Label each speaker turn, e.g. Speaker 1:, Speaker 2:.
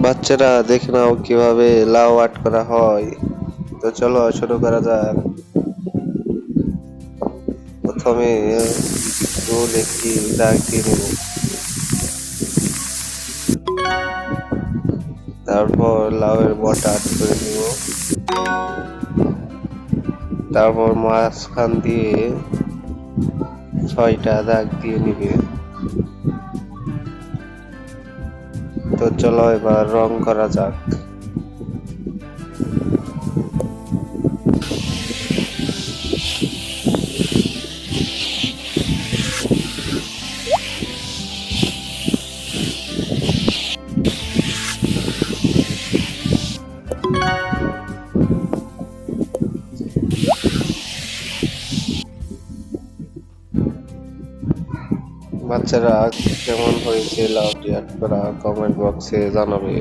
Speaker 1: বাচ্চারা দেখে নাও কিভাবে লাউ আর্ট করা হয়। তো চলো শুরু করা যাক। প্রথমে গোল একটি দাগ দিয়ে নেব, তারপর লাউয়ের বটা আর্ট করে নেব, তারপর মাঝখান দিয়ে 6টা দাগ দিয়ে নিবে। তো চলো এবার রং করা যাক। বাচ্চারা কেমন হয়েছে লাউটি আর্ট করা কমেন্ট বক্সে জানাবে।